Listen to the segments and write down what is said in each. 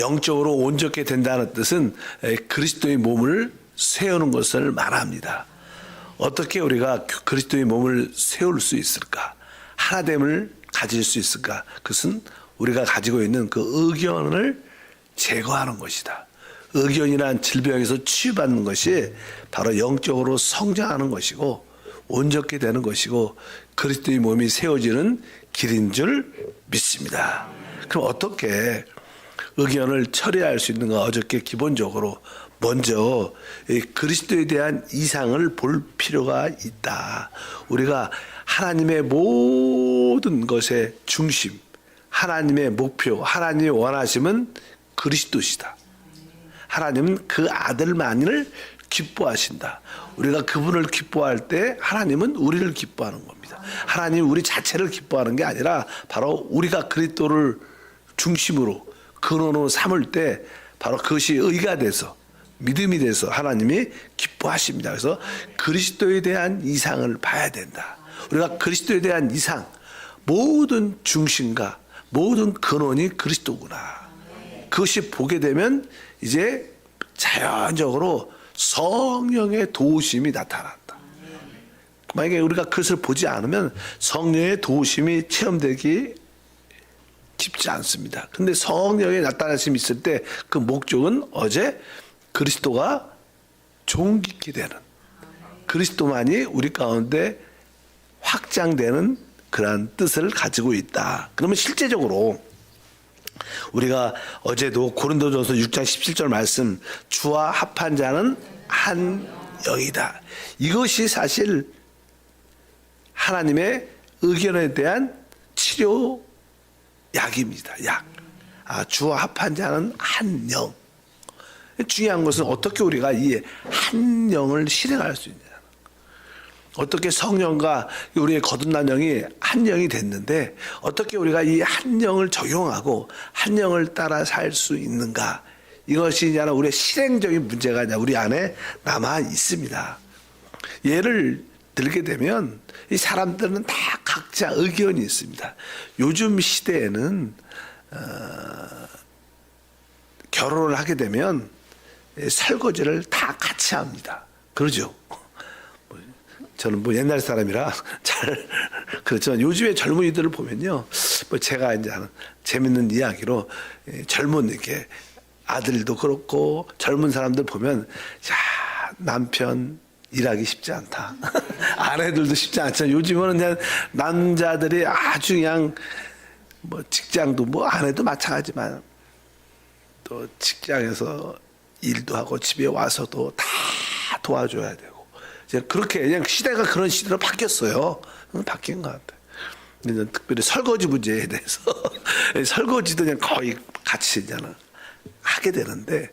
영적으로 온전케 된다는 뜻은 그리스도의 몸을 세우는 것을 말합니다. 어떻게 우리가 그리스도의 몸을 세울 수 있을까? 하나됨을 가질 수 있을까? 그것은 우리가 가지고 있는 그 의견을 제거하는 것이다. 의견이란 질병에서 치유받는 것이 바로 영적으로 성장하는 것이고 온전케 되는 것이고 그리스도의 몸이 세워지는 길인 줄 믿습니다. 그럼 어떻게 의견을 처리할 수 있는가? 어저께 기본적으로 먼저 그리스도에 대한 이상을 볼 필요가 있다. 우리가 하나님의 모든 것의 중심, 하나님의 목표, 하나님의 원하심은 그리스도시다. 하나님은 그 아들만을 기뻐하신다. 우리가 그분을 기뻐할 때 하나님은 우리를 기뻐하는 겁니다. 하나님 우리 자체를 기뻐하는 게 아니라 바로 우리가 그리스도를 중심으로 근원으로 삼을 때 바로 그것이 의가 돼서 믿음이 돼서 하나님이 기뻐하십니다. 그래서 그리스도에 대한 이상을 봐야 된다. 우리가 그리스도에 대한 이상, 모든 중심과 모든 근원이 그리스도구나. 그것이 보게 되면 이제 자연적으로 성령의 도우심이 나타난다. 만약에 우리가 그것을 보지 않으면 성령의 도우심이 체험되기 쉽지 않습니다. 근데 성령의 나타나심이 있을 때 그 목적은 어제 그리스도가 존귀케 되는, 그리스도만이 우리 가운데 확장되는 그러한 뜻을 가지고 있다. 그러면 실제적으로 우리가 어제도 고린도전서 6장 17절 말씀, 주와 합한 자는 한 영이다. 이것이 사실 하나님의 의견에 대한 치료 약입니다. 약. 주와 합한 자는 한 영. 중요한 것은 어떻게 우리가 이 한 영을 실행할 수 있냐. 어떻게 성령과 우리의 거듭난 영이 한 영이 됐는데 어떻게 우리가 이 한 영을 적용하고 한 영을 따라 살 수 있는가. 이것이 우리의 실행적인 문제가 우리 안에 남아 있습니다. 예를 들게 되면 이 사람들은 다 각자 의견이 있습니다. 요즘 시대에는 결혼을 하게 되면 설거지를 다 같이 합니다. 그러죠? 저는 옛날 사람이라 잘 그렇지만 요즘의 젊은이들을 보면요, 제가 이제 하는 재밌는 이야기로 젊은 이렇게 아들도 그렇고 젊은 사람들 보면 남편 일하기 쉽지 않다. 아내들도 쉽지 않잖아요. 요즘은 그냥 남자들이 아주 그냥 직장도 아내도 마찬가지지만 또 직장에서 일도 하고 집에 와서도 다 도와줘야 되고 이제 그렇게 그냥 시대가 그런 시대로 바뀌었어요. 바뀐 것 같아요. 특별히 설거지 문제에 대해서 설거지도 그냥 거의 같이 하게 되는데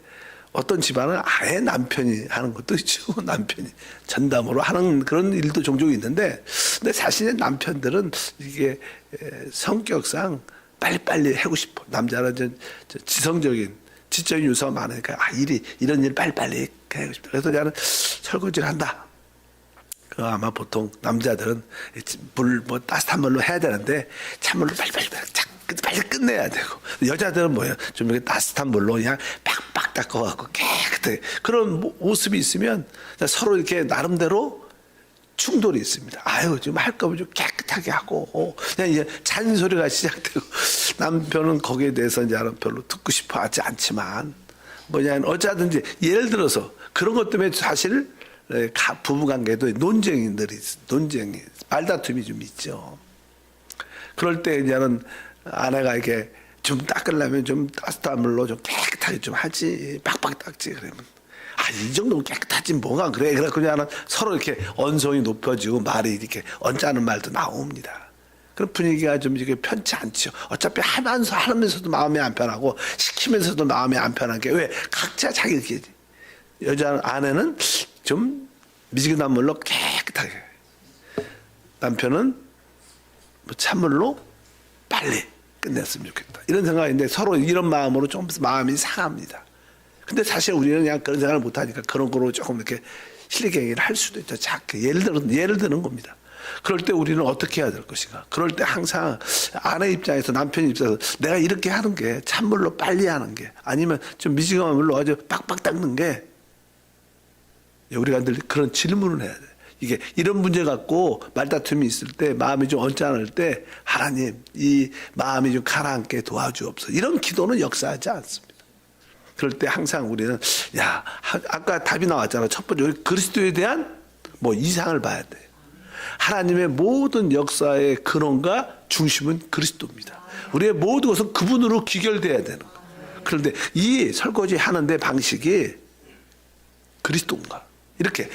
어떤 집안은 아예 남편이 하는 것도 있죠. 남편이 전담으로 하는 그런 일도 종종 있는데, 근데 사실 남편들은 이게 성격상 빨리빨리 하고 싶어. 남자는 지성적인 지적인 요소가 많으니까 이런 일 빨리빨리 하고 싶다. 그래서 나는 설거지를 한다. 아마 보통 남자들은 따뜻한 물로 해야 되는데 찬물로 빨리 끝내야 되고, 여자들은 좀 이렇게 따뜻한 물로 그냥 빡빡 닦아갖고 깨끗하게 그런 모습이 있으면 서로 이렇게 나름대로 충돌이 있습니다. 좀 할 거면 좀 깨끗하게 하고, 그냥 이제 잔소리가 시작되고, 남편은 거기에 대해서 이제 별로 듣고 싶어 하지 않지만, 어쩌든지 예를 들어서 그런 것 때문에 사실 부부관계도 논쟁이, 말다툼이 좀 있죠. 그럴 때 이제는 아내가 이렇게 좀 닦으려면 좀 따뜻한 물로 좀 깨끗하게 좀 하지, 빡빡 닦지. 그러면 이 정도면 깨끗하지 뭐가 그래. 그래서 그냥 서로 이렇게 언성이 높아지고 말이 이렇게 언짢은 말도 나옵니다. 그런 분위기가 좀 이렇게 편치 않죠. 어차피 하면서도 마음이 안 편하고 시키면서도 마음이 안 편한 게 왜? 각자 자기끼리. 아내는 좀 미지근한 물로 깨끗하게, 남편은 찬물로 빨리 끝냈으면 좋겠다. 이런 생각인데 서로 이런 마음으로 좀 마음이 상합니다. 근데 사실 우리는 그냥 그런 생각을 못하니까 그런 거로 조금 이렇게 실리게 얘기를 할 수도 있죠. 예를 드는 겁니다. 그럴 때 우리는 어떻게 해야 될 것인가? 그럴 때 항상 아내 입장에서, 남편 입장에서 내가 이렇게 하는 게 찬물로 빨리 하는 게, 아니면 좀 미지근한 물로 아주 빡빡 닦는 게, 우리가 늘 그런 질문을 해야 돼. 이게 이런 문제 갖고 말다툼이 있을 때, 마음이 좀 언짢을 때, 하나님 이 마음이 좀 가라앉게 도와주옵소서. 이런 기도는 역사하지 않습니다. 그럴 때 항상 우리는 아까 답이 나왔잖아. 첫 번째, 우리 그리스도에 대한 이상을 봐야 돼. 하나님의 모든 역사의 근원과 중심은 그리스도입니다. 우리의 모든 것은 그분으로 귀결돼야 되는 거예요. 그런데 이 설거지 하는데 방식이 그리스도인가? 이렇게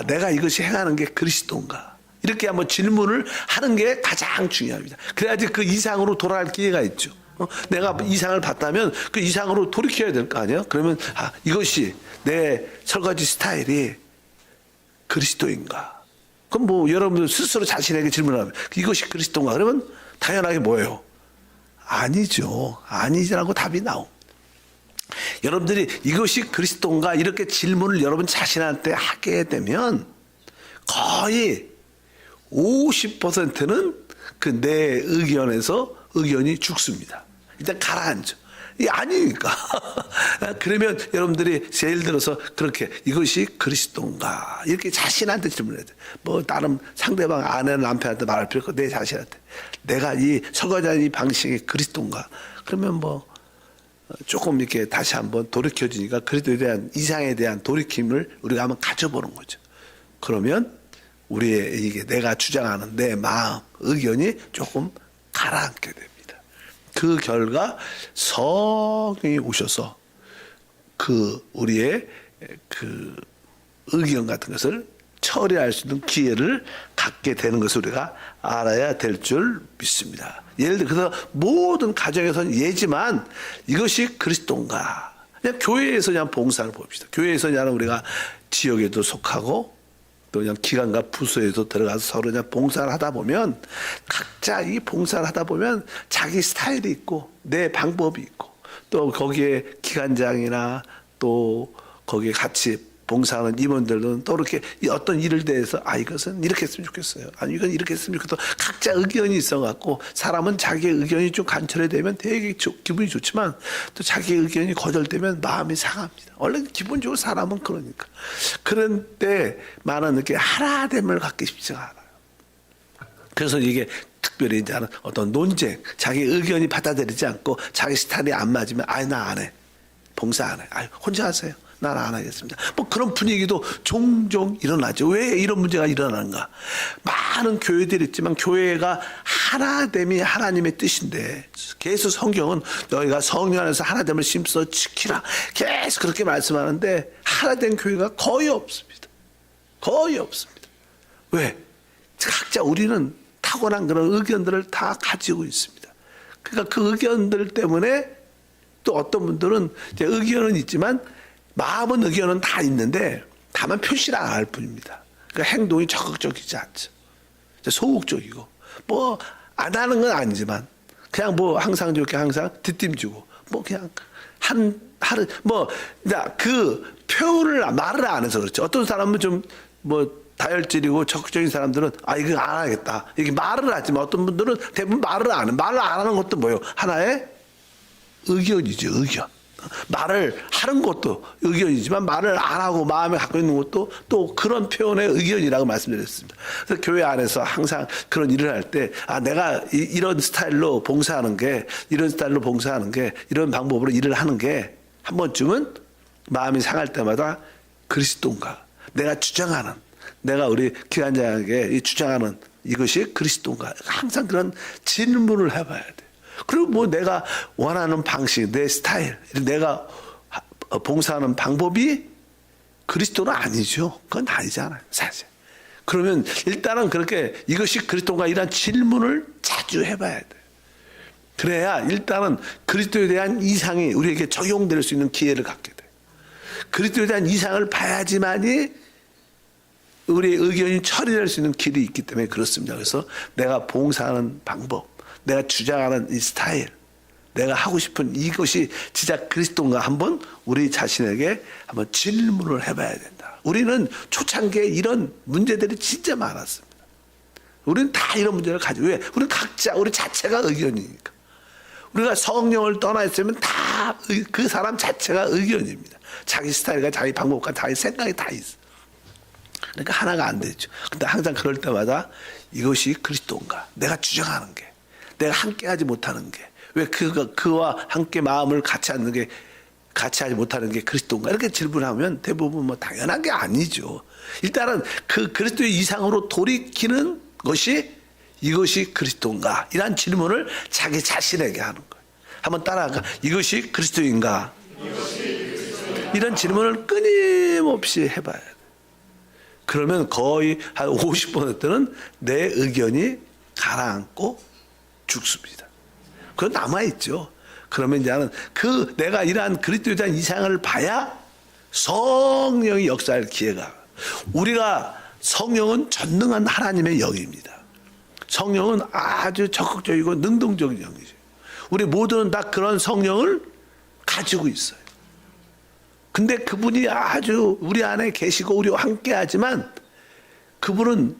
내가 이것이 행하는 게 그리스도인가? 이렇게 한번 질문을 하는 게 가장 중요합니다. 그래야지 그 이상으로 돌아갈 기회가 있죠. 내가 이상을 봤다면 그 이상으로 돌이켜야 될 거 아니에요? 그러면 이것이 내 설거지 스타일이 그리스도인가? 그럼 여러분들 스스로 자신에게 질문하면 이것이 그리스도인가? 그러면 당연하게 뭐예요? 아니죠. 아니라고 답이 나옵니다. 여러분들이 이것이 그리스도인가? 이렇게 질문을 여러분 자신한테 하게 되면 거의 50%는 그 내 의견이 죽습니다. 일단 가라앉죠. 이게 아니니까. 그러면 여러분들이 예를 들어서 그렇게 이것이 그리스도인가? 이렇게 자신한테 질문해야 돼. 다른 상대방 아내나 남편한테 말할 필요 없고 내 자신한테. 내가 이 설거지하는 이 방식이 그리스도인가? 그러면 조금 이렇게 다시 한번 돌이켜지니까 그리스도에 대한 이상에 대한 돌이킴을 우리가 한번 가져보는 거죠. 그러면 우리의 이게 내가 주장하는 내 마음, 의견이 조금 가라앉게 됩니다. 그 결과 성령이 오셔서 우리의 의견 같은 것을 처리할 수 있는 기회를 갖게 되는 것을 우리가 알아야 될 줄 믿습니다. 예를 들어서 모든 가정에서는 예지만 이것이 그리스도인가? 그냥 교회에서 그냥 봉사를 봅시다. 교회에서 그냥 우리가 지역에도 속하고 또 그냥 기관과 부서에도 들어가서 서로 그냥 봉사를 하다 보면 각자 이 봉사를 하다 보면 자기 스타일이 있고 내 방법이 있고 또 거기에 기관장이나 또 거기에 같이 봉사하는 임원들은 또 이렇게 어떤 일을 대해서 이것은 이렇게 했으면 좋겠어요. 아니 이건 이렇게 했으면 좋겠어. 각자 의견이 있어갖고 사람은 자기의 의견이 좀 관철이 되면 되게 기분이 좋지만 또 자기의 의견이 거절되면 마음이 상합니다. 원래 기본적으로 사람은 그러니까. 그런 때 많은 이렇게 하나됨을 갖기 쉽지가 않아요. 그래서 이게 특별히 이제 어떤 논쟁, 자기 의견이 받아들이지 않고 자기 스타일이 안 맞으면 나 안 해. 봉사 안 해. 혼자 하세요. 난 안 하겠습니다. 그런 분위기도 종종 일어나죠. 왜 이런 문제가 일어나는가? 많은 교회들이 있지만 교회가 하나됨이 하나님의 뜻인데 계속 성경은 너희가 성령 안에서 하나됨을 심써 지키라. 계속 그렇게 말씀하는데 하나된 교회가 거의 없습니다. 거의 없습니다. 왜? 각자 우리는 타고난 그런 의견들을 다 가지고 있습니다. 그러니까 그 의견들 때문에 또 어떤 분들은 이제 의견은 있지만 마음은 의견은 다 있는데 다만 표시를 안 할 뿐입니다. 그러니까 행동이 적극적이지 않죠. 소극적이고 안 하는 건 아니지만 그냥 항상 저렇게 항상 뒷짐지고 그냥 하루 그 표현을 말을 안 해서 그렇죠. 어떤 사람은 좀 다혈질이고 적극적인 사람들은 이거 안 하겠다 이게 말을 하지만 어떤 분들은 대부분 말을 안 해. 말을 안 하는 것도 하나의 의견이죠. 의견. 말을 하는 것도 의견이지만 말을 안 하고 마음에 갖고 있는 것도 또 그런 표현의 의견이라고 말씀드렸습니다. 그래서 교회 안에서 항상 그런 일을 할 때 내가 이런 스타일로 봉사하는 게 이런 방법으로 일을 하는 게 한 번쯤은 마음이 상할 때마다 그리스도인가? 내가 우리 기관장에게 주장하는 이것이 그리스도인가? 항상 그런 질문을 해봐야 돼. 그리고 내가 원하는 방식, 내 스타일, 내가 봉사하는 방법이 그리스도는 아니죠. 그건 아니잖아요, 사실. 그러면 일단은 그렇게 이것이 그리스도인가 이런 질문을 자주 해봐야 돼요. 그래야 일단은 그리스도에 대한 이상이 우리에게 적용될 수 있는 기회를 갖게 돼요. 그리스도에 대한 이상을 봐야지만이 우리의 의견이 처리될 수 있는 길이 있기 때문에 그렇습니다. 그래서 내가 봉사하는 방법, 내가 주장하는 이 스타일, 내가 하고 싶은 이것이 진짜 그리스도인가 한번 우리 자신에게 한번 질문을 해봐야 된다. 우리는 초창기에 이런 문제들이 진짜 많았습니다. 우리는 다 이런 문제를 가지고, 왜? 우리는 각자 우리 자체가 의견이니까. 우리가 성령을 떠나 있으면 다 그 사람 자체가 의견입니다. 자기 스타일과 자기 방법과 자기 생각이 다 있어. 그러니까 하나가 안 되죠. 근데 항상 그럴 때마다 이것이 그리스도인가? 내가 주장하는 게, 내가 함께하지 못하는 게, 왜 그와 함께 마음을 같이 하지 못하는 게 그리스도인가? 이렇게 질문하면 대부분 뭐 당연한 게 아니죠. 일단은 그 그리스도의 이상으로 돌이키는 것이 이것이 그리스도인가? 이런 질문을 자기 자신에게 하는 거예요. 한번 따라할까? 이것이 그리스도인가? 이런 질문을 끊임없이 해봐야 돼요. 그러면 거의 한 50%는 내 의견이 가라앉고 죽습니다. 그건 남아있죠. 그러면 이제는 내가 이러한 그리스도에 대한 이상을 봐야 성령이 역사할 기회가. 우리가 성령은 전능한 하나님의 영입니다. 성령은 아주 적극적이고 능동적인 영이죠. 우리 모두는 다 그런 성령을 가지고 있어요. 근데 그분이 아주 우리 안에 계시고 우리와 함께 하지만 그분은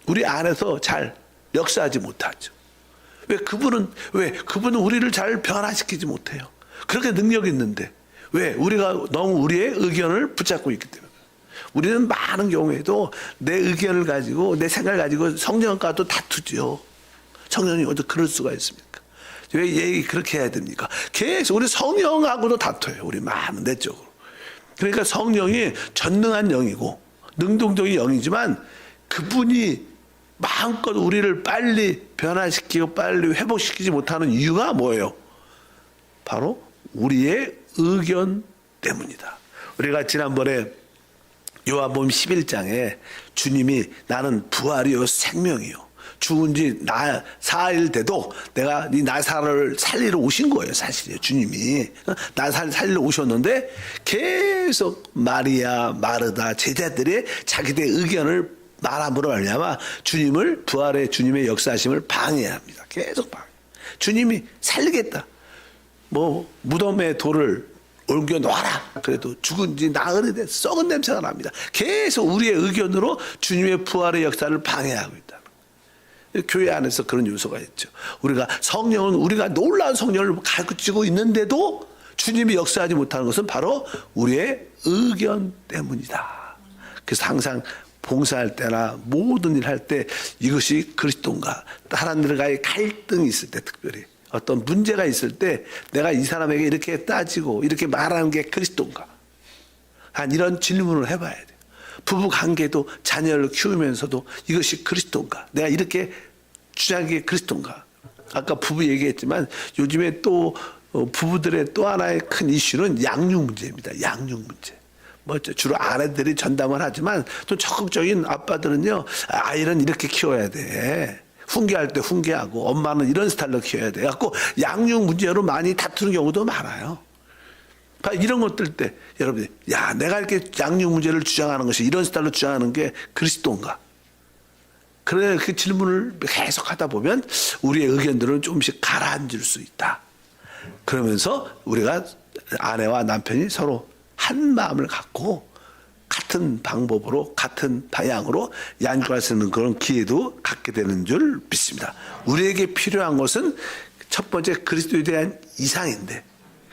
우리 안에서 잘 역사하지 못하죠. 그분은 우리를 잘 변화시키지 못해요. 그렇게 능력이 있는데. 왜? 우리가 너무 우리의 의견을 붙잡고 있기 때문에. 우리는 많은 경우에도 내 의견을 가지고, 내 생각을 가지고 성령과도 다투죠. 성령이 어떻게 그럴 수가 있습니까? 왜 얘기 그렇게 해야 됩니까? 계속 우리 성령하고도 다퉈요. 우리 마음 내적으로. 그러니까 성령이 전능한 영이고 능동적인 영이지만 그분이 마음껏 우리를 빨리 변화시키고 빨리 회복시키지 못하는 이유가 뭐예요? 바로 우리의 의견 때문이다. 우리가 지난번에 요한복음 11장에 주님이 나는 부활이요 생명이요. 죽은 지 4일 돼도 내가 이 나사를 살리러 오신 거예요. 사실이에요. 주님이 나사를 살리러 오셨는데 계속 마리아, 마르다 제자들이 자기들의 의견을 말함으로 말미암아 주님을, 부활의 주님의 역사하심을 방해합니다. 계속 방해. 주님이 살리겠다. 무덤에 돌을 옮겨 놓아라. 그래도 죽은 지 나흘이 돼 썩은 냄새가 납니다. 계속 우리의 의견으로 주님의 부활의 역사를 방해하고 있다. 교회 안에서 그런 요소가 있죠. 우리가 놀라운 성령을 가지고 있는데도 주님이 역사하지 못하는 것은 바로 우리의 의견 때문이다. 그래서 항상 봉사할 때나 모든 일 할 때 이것이 그리스도인가? 하나님과의 갈등이 있을 때 특별히 어떤 문제가 있을 때 내가 이 사람에게 이렇게 따지고 이렇게 말하는 게 그리스도인가? 이런 질문을 해봐야 돼요. 부부 관계도 자녀를 키우면서도 이것이 그리스도인가? 내가 이렇게 주장한 게 그리스도인가? 아까 부부 얘기했지만 요즘에 또 부부들의 또 하나의 큰 이슈는 양육 문제입니다. 양육 문제. 주로 아내들이 전담을 하지만 또 적극적인 아빠들은요, 아이는 이렇게 키워야 돼. 훈계할 때 훈계하고 엄마는 이런 스타일로 키워야 돼. 갖고 양육 문제로 많이 다투는 경우도 많아요. 이런 것들 때 여러분들 내가 이렇게 양육 문제를 주장하는 것이 이런 스타일로 주장하는 게 그리스도인가? 그래 그 질문을 계속 하다 보면 우리의 의견들은 조금씩 가라앉을 수 있다. 그러면서 우리가 아내와 남편이 서로 한 마음을 갖고 같은 방법으로 같은 방향으로 양육할 수 있는 그런 기회도 갖게 되는 줄 믿습니다. 우리에게 필요한 것은 첫 번째 그리스도에 대한 이상인데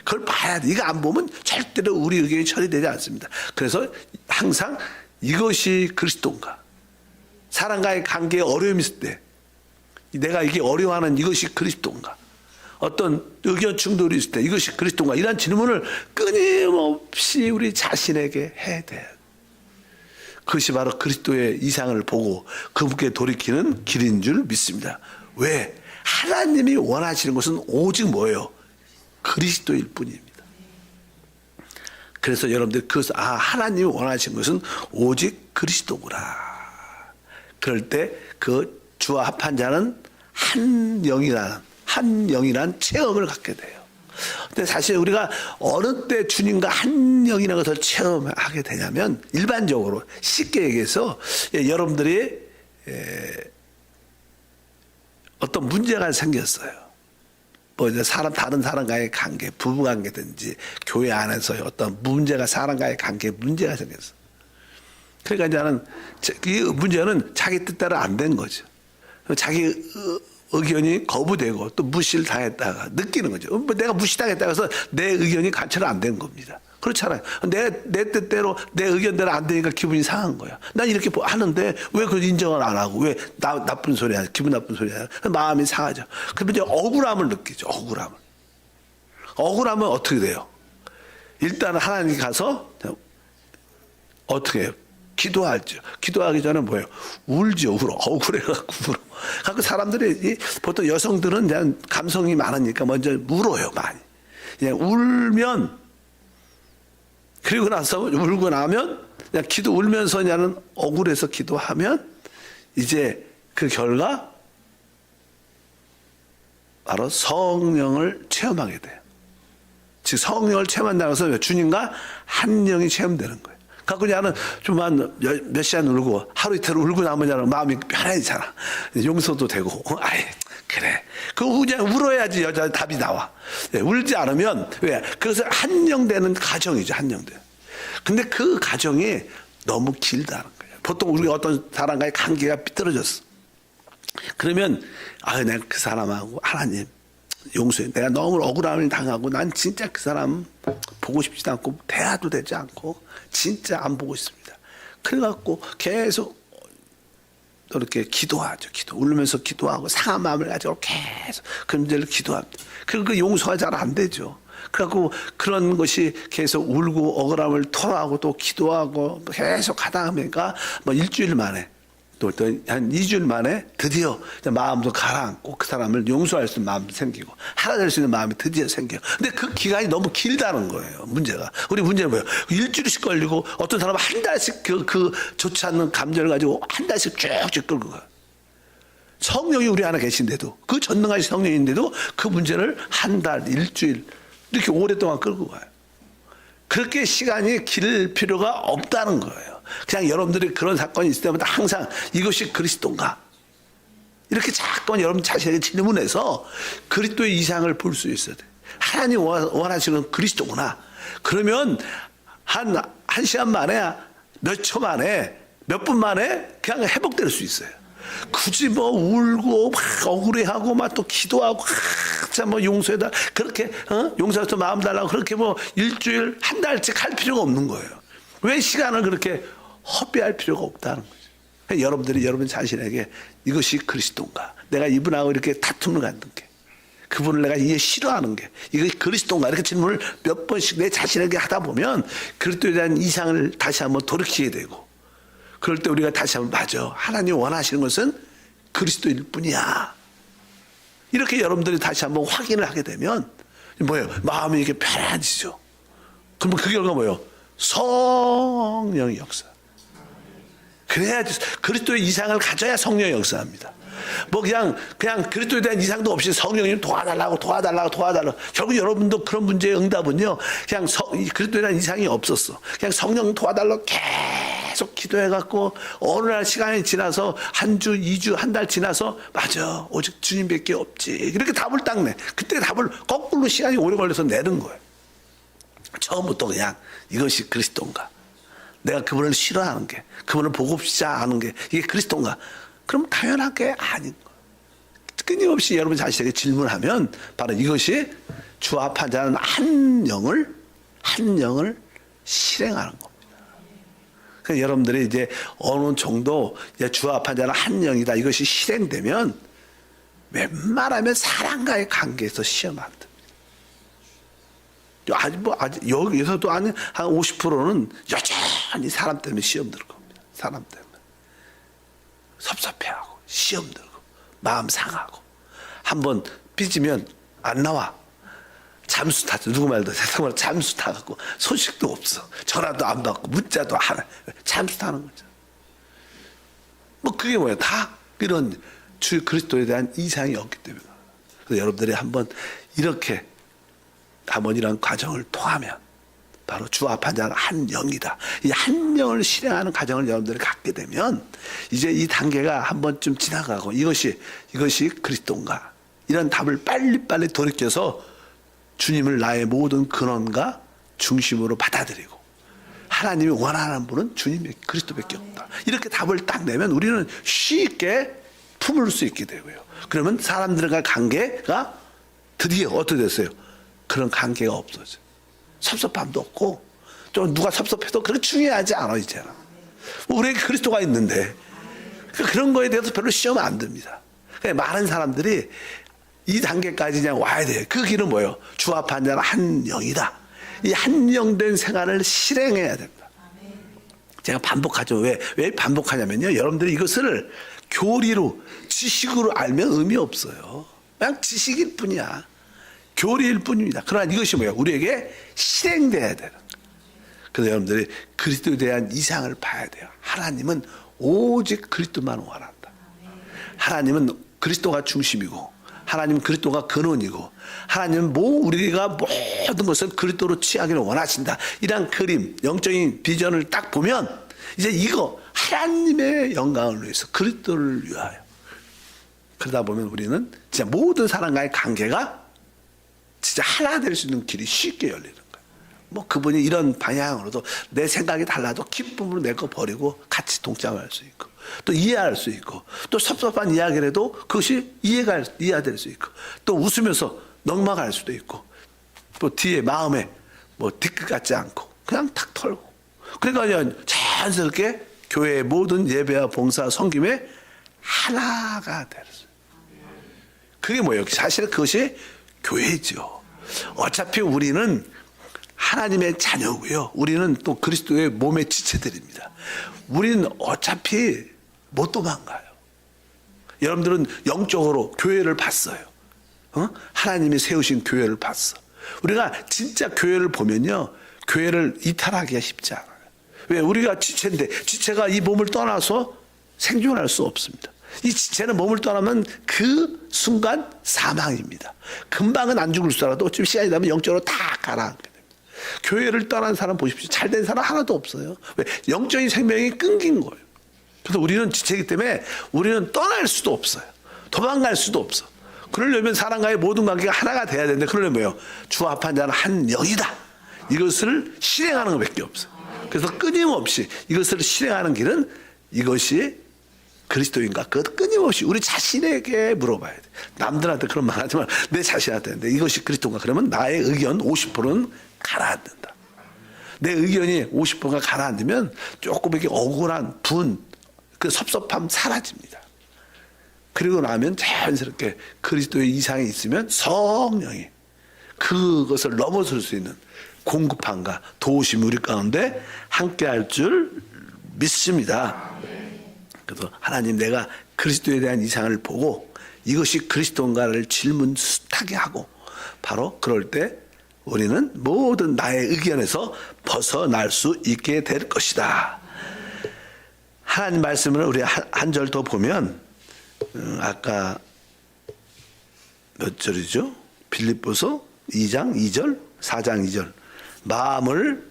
그걸 봐야 돼. 이거 안 보면 절대로 우리 의견이 처리되지 않습니다. 그래서 항상 이것이 그리스도인가? 사람과의 관계에 어려움이 있을 때 내가 이게 어려워하는 이것이 그리스도인가? 어떤 의견 충돌이 있을 때 이것이 그리스도인가? 이런 질문을 끊임없이 우리 자신에게 해야 돼요. 그것이 바로 그리스도의 이상을 보고 그분께 돌이키는 길인 줄 믿습니다. 왜? 하나님이 원하시는 것은 오직 뭐예요? 그리스도일 뿐입니다. 그래서 여러분들 하나님이 원하시는 것은 오직 그리스도구나. 그럴 때 그 주와 합한 자는 한 영이란 체험을 갖게 돼요. 근데 사실 우리가 어느 때 주님과 한 영이라는 것을 체험하게 되냐면 일반적으로 쉽게 얘기해서 여러분들이 어떤 문제가 생겼어요. 다른 사람과의 관계, 부부 관계든지 교회 안에서의 어떤 문제가 사람과의 관계에 문제가 생겼어. 그러니까 이제는 이 문제는 자기 뜻대로 안 된 거죠. 자기 의견이 거부되고 또 무시를 당했다가 느끼는 거죠. 내가 무시당했다고 해서 내 의견이 관철 안 된 겁니다. 그렇잖아요. 내 뜻대로 내 의견대로 안 되니까 기분이 상한 거야. 난 이렇게 하는데 왜 그걸 인정을 안 하고 왜 나쁜 소리 하냐, 기분 나쁜 소리 하냐. 마음이 상하죠. 그러면 이제 억울함을 느끼죠. 억울함은 어떻게 돼요? 일단 하나님 가서 어떻게 해요? 기도하죠. 기도하기 전에 뭐예요? 울죠. 울어. 억울해갖고 울어. 그 사람들이 보통 여성들은 그냥 감성이 많으니까 먼저 울어요. 많이. 그냥 울면 그리고 나서 울고 나면 그냥 울면서 그냥 억울해서 기도하면 이제 그 결과 바로 성령을 체험하게 돼요. 즉 성령을 체험한다고 해서 주님과 한 영이 체험되는 거예요. 갖고 나는 좀 한 몇 시간 울고 하루 이틀 울고 나면 마음이 편해지잖아. 용서도 되고. 아이 그래. 그냥 울어야지 여자 답이 나와. 울지 않으면 왜? 그것을 한영되는 가정이죠. 한영돼. 근데 그 가정이 너무 길다는 거예요. 보통 우리가 어떤 사람과의 관계가 삐뚤어졌어. 그러면 내가 그 사람하고 하나님 용서해. 내가 너무 억울함을 당하고 난 진짜 그 사람 보고 싶지도 않고 대화도 되지 않고 진짜 안 보고 있습니다. 그래갖고 계속 이렇게 기도하죠. 울면서 기도하고 상한 마음을 가지고 계속 그 문제를 기도합니다. 그리고 그 용서가 잘 안 되죠. 그래갖고 그런 것이 계속 울고 억울함을 토로하고 또 기도하고 계속 하다 보니까 뭐 일주일 만에 또 한 2주일 만에 드디어 마음도 가라앉고 그 사람을 용서할 수 있는 마음도 생기고 하나 될 수 있는 마음이 드디어 생겨요. 근데 그 기간이 너무 길다는 거예요. 문제가. 우리 문제는 뭐예요? 일주일씩 걸리고 어떤 사람은 한 달씩 그 좋지 않는 감정을 가지고 한 달씩 쭉쭉 끌고 가요. 성령이 우리 안에 계신데도 그 전능하신 성령인데도 그 문제를 한 달, 일주일 이렇게 오랫동안 끌고 가요. 그렇게 시간이 길 필요가 없다는 거예요. 그냥 여러분들이 그런 사건이 있을 때마다 항상 이것이 그리스도인가? 이렇게 자꾸 여러분 자신에게 질문해서 그리스도의 이상을 볼 수 있어야 돼. 하나님 원하시는 그리스도구나. 그러면 한 시간 만에 몇 초 만에 몇 분 만에 그냥 회복될 수 있어요. 굳이 뭐 울고 막 억울해하고 막 또 기도하고 참 뭐 용서해다 그렇게 용서해서 마음 달라고 그렇게 뭐 일주일 한 달씩 할 필요가 없는 거예요. 왜 시간을 그렇게 허비할 필요가 없다는 거죠. 여러분들이 여러분 자신에게 이것이 그리스도인가? 내가 이분하고 이렇게 다툼을 갖는 게 그분을 내가 이해 싫어하는 게 이것이 그리스도인가? 이렇게 질문을 몇 번씩 내 자신에게 하다 보면 그리스도에 대한 이상을 다시 한번 돌이키게 되고 그럴 때 우리가 다시 한번 맞아. 하나님 원하시는 것은 그리스도일 뿐이야. 이렇게 여러분들이 다시 한번 확인을 하게 되면 뭐예요? 마음이 이렇게 편해지죠. 그러면 그 결과가 뭐예요? 성령의 역사. 그래야지 그리스도의 이상을 가져야 성령의 역사합니다. 뭐 그냥 그리스도에 대한 이상도 없이 성령님 도와달라고 결국 여러분도 그런 문제의 응답은요 그냥 그리스도에 대한 이상이 없었어. 그냥 성령 도와달라고 계속 기도해갖고 어느 날 시간이 지나서 한 주, 2주, 한 달 지나서 맞아 오직 주님밖에 없지 이렇게 답을 딱 내. 그때 답을 거꾸로 시간이 오래 걸려서 내는 거예요. 처음부터 그냥 이것이 그리스도인가? 내가 그분을 싫어하는 게 그분을 보고 싶지 않은 게 이게 그리스도인가? 그럼 당연하게 아닌 거예요. 끊임없이 여러분 자신에게 질문하면 바로 이것이 주합하지 않은 한 영을 실행하는 겁니다. 그러니까 여러분들이 이제 어느 정도 주합하지 않은 한 영이다 이것이 실행되면 웬만하면 사람과의 관계에서 시험 안 됩니다. 아직 여기서도 한 50%는 여전히 사람 때문에 시험 들 겁니다. 사람 때문에. 섭섭해하고, 시험 들고, 마음 상하고. 한번 삐지면 안 나와. 잠수 타죠. 누구 말도 세상으로 잠수 타갖고 소식도 없어. 전화도 안 받고, 문자도 안 해. 잠수 타는 거죠. 뭐 그게 뭐예요? 다 이런 주 그리스도에 대한 이상이 없기 때문에. 그래서 여러분들이 한번 이렇게 한번 이런 과정을 통하면 바로 주 앞한 자는 한 영이다. 이 한 영을 실행하는 과정을 여러분들이 갖게 되면 이제 이 단계가 한 번쯤 지나가고 이것이 그리스도인가 이런 답을 빨리빨리 돌이켜서 주님을 나의 모든 근원과 중심으로 받아들이고 하나님이 원하는 분은 주님 그리스도밖에 없다. 이렇게 답을 딱 내면 우리는 쉽게 품을 수 있게 되고요. 그러면 사람들과 관계가 드디어 어떻게 됐어요? 그런 관계가 없어져. 섭섭함도 없고 또 누가 섭섭해도 그렇게 중요하지 않아 이제는. 우리에게 그리스도가 있는데 그런 거에 대해서 별로 시험 안 듭니다. 많은 사람들이 이 단계까지 그냥 와야 돼요. 그 길은 뭐예요? 주 앞한 자는 한 영이다. 이 한영된 생활을 실행해야 됩니다. 제가 반복하죠. 왜 반복하냐면요. 여러분들이 이것을 교리로 지식으로 알면 의미 없어요. 그냥 지식일 뿐이야. 교리일 뿐입니다. 그러나 이것이 뭐예요? 우리에게 실행돼야 되는. 그래서 여러분들이 그리스도에 대한 이상을 봐야 돼요. 하나님은 오직 그리스도만 원한다. 하나님은 그리스도가 중심이고 하나님은 그리스도가 근원이고 하나님은 우리가 모든 것을 그리스도로 취하기를 원하신다. 이런 그림, 영적인 비전을 딱 보면 이제 이거 하나님의 영광을 위해서 그리스도를 위하여 그러다 보면 우리는 진짜 모든 사람과의 관계가 진짜 하나 될 수 있는 길이 쉽게 열리는 거예요. 뭐 그분이 이런 방향으로도 내 생각이 달라도 기쁨으로 내 거 버리고 같이 동참할 수 있고 또 이해할 수 있고 또 섭섭한 이야기를 해도 그것이 이해될 수 있고 또 웃으면서 넉마갈 수도 있고 또 뒤에 마음에 뭐 뒤끝 같지 않고 그냥 탁 털고 그러니까 자연스럽게 교회의 모든 예배와 봉사 섬김에 하나가 되는 그게 뭐예요? 사실 그것이 교회죠. 어차피 우리는 하나님의 자녀고요. 우리는 또 그리스도의 몸의 지체들입니다. 우리는 어차피 못 도망가요. 여러분들은 영적으로 교회를 봤어요. 하나님이 세우신 교회를 봤어. 우리가 진짜 교회를 보면요. 교회를 이탈하기가 쉽지 않아요. 왜? 우리가 지체인데 지체가 이 몸을 떠나서 생존할 수 없습니다. 이 지체는 몸을 떠나면 그 순간 사망입니다. 금방은 안 죽을 수 알아도 좀 시간이 나면 영적으로 다 가라앉게 됩니다. 교회를 떠난 사람 보십시오. 잘된 사람 하나도 없어요. 왜? 영적인 생명이 끊긴 거예요. 그래서 우리는 지체이기 때문에 우리는 떠날 수도 없어요. 도망갈 수도 없어. 그러려면 사람과의 모든 관계가 하나가 돼야 되는데 그러려면 뭐예요? 주 앞한 자는 한 영이다. 이것을 실행하는 것밖에 없어요. 그래서 끊임없이 이것을 실행하는 길은 이것이 그리스도인가? 그것 끊임없이 우리 자신에게 물어봐야 돼. 남들한테 그런 말 하지만 내 자신한테 이것이 그리스도인가? 그러면 나의 의견 50%는 가라앉는다. 내 의견이 50%가 가라앉으면 조금 이렇게 억울한 분, 그 섭섭함 사라집니다. 그리고 나면 자연스럽게 그리스도의 이상이 있으면 성령이 그것을 넘어설 수 있는 공급함과 도우심이 우리 가운데 함께할 줄 믿습니다. 그래서 하나님 내가 그리스도에 대한 이상을 보고 이것이 그리스도인가를 질문하게 하고 바로 그럴 때 우리는 모든 나의 의견에서 벗어날 수 있게 될 것이다. 하나님 말씀을 우리 한 절 더 보면 아까 몇 절이죠? 빌립보서 2장 2절 4장 2절 마음을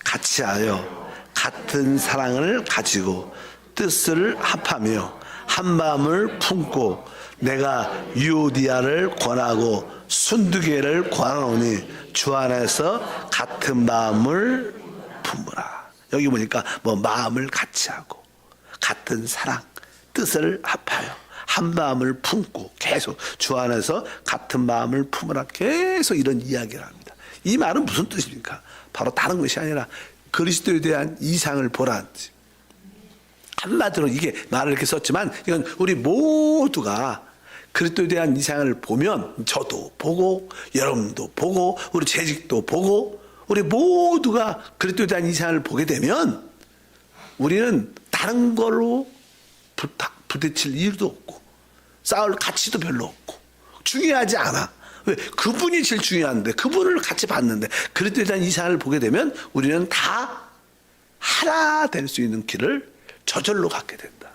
같이하여 같은 사랑을 가지고 뜻을 합하며 한 마음을 품고 내가 유오디아를 권하고 순두개를 권하오니 주 안에서 같은 마음을 품으라. 여기 보니까 뭐 마음을 같이하고 같은 사랑 뜻을 합하여 한 마음을 품고 계속 주 안에서 같은 마음을 품으라 계속 이런 이야기를 합니다. 이 말은 무슨 뜻입니까? 바로 다른 것이 아니라 그리스도에 대한 이상을 보라는 뜻. 한마디로 이게 말을 이렇게 썼지만 이건 우리 모두가 그리스도에 대한 이상을 보면 저도 보고 여러분도 보고 우리 재직도 보고 우리 모두가 그리스도에 대한 이상을 보게 되면 우리는 다른 걸로 부딪힐 이유도 없고 싸울 가치도 별로 없고 중요하지 않아. 왜? 그분이 제일 중요한데 그분을 같이 봤는데 그리스도에 대한 이상을 보게 되면 우리는 다 하나 될 수 있는 길을 저절로 갖게 된다.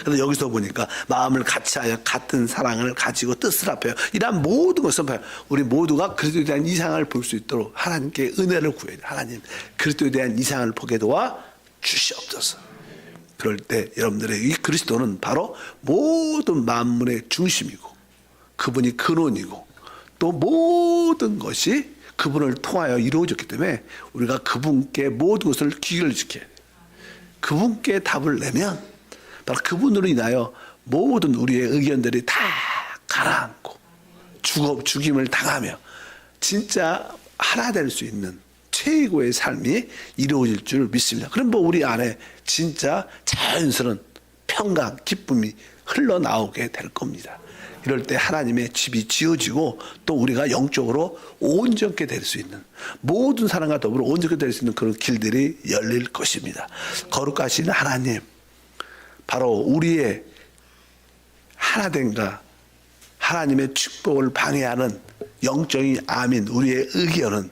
그래서 여기서 보니까 마음을 같이하여 같은 사랑을 가지고 뜻을 합해요. 이러한 모든 것을 봐요. 우리 모두가 그리스도에 대한 이상을 볼 수 있도록 하나님께 은혜를 구해야 돼요. 하나님 그리스도에 대한 이상을 보게 도와 주시옵소서. 그럴 때 여러분들의 이 그리스도는 바로 모든 만물의 중심이고 그분이 근원이고 또 모든 것이 그분을 통하여 이루어졌기 때문에 우리가 그분께 모든 것을 귀결시켜야 돼요. 그분께 답을 내면 바로 그분으로 인하여 모든 우리의 의견들이 다 가라앉고 죽임을 당하며 진짜 하나 될 수 있는 최고의 삶이 이루어질 줄 믿습니다. 그럼 뭐 우리 안에 진짜 자연스러운 평강, 기쁨이 흘러나오게 될 겁니다. 이럴 때 하나님의 집이 지어지고 또 우리가 영적으로 온전케 될 수 있는 모든 사람과 더불어 온전케 될 수 있는 그런 길들이 열릴 것입니다. 거룩하신 하나님, 바로 우리의 하나됨과 하나님의 축복을 방해하는 영적인 암인 우리의 의견은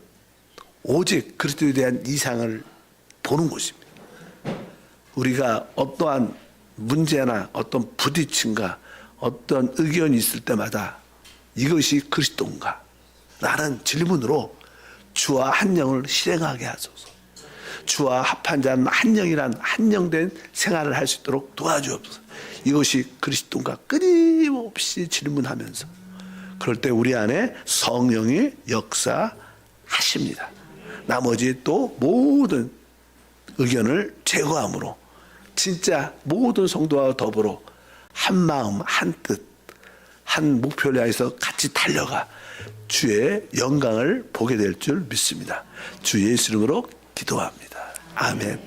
오직 그리스도에 대한 이상을 보는 것입니다. 우리가 어떠한 문제나 어떤 부딪힘과 어떤 의견이 있을 때마다 이것이 그리스도인가? 라는 질문으로 주와 한 영을 실행하게 하소서. 주와 합한 자는 한 영이란 한영된 생활을 할 수 있도록 도와주옵소서. 이것이 그리스도인가? 끊임없이 질문하면서 그럴 때 우리 안에 성령이 역사하십니다. 나머지 또 모든 의견을 제거함으로 진짜 모든 성도와 더불어 한 마음, 한 뜻, 한 목표를 향해서 같이 달려가 주의 영광을 보게 될 줄 믿습니다. 주 예수 이름으로 기도합니다. 아멘.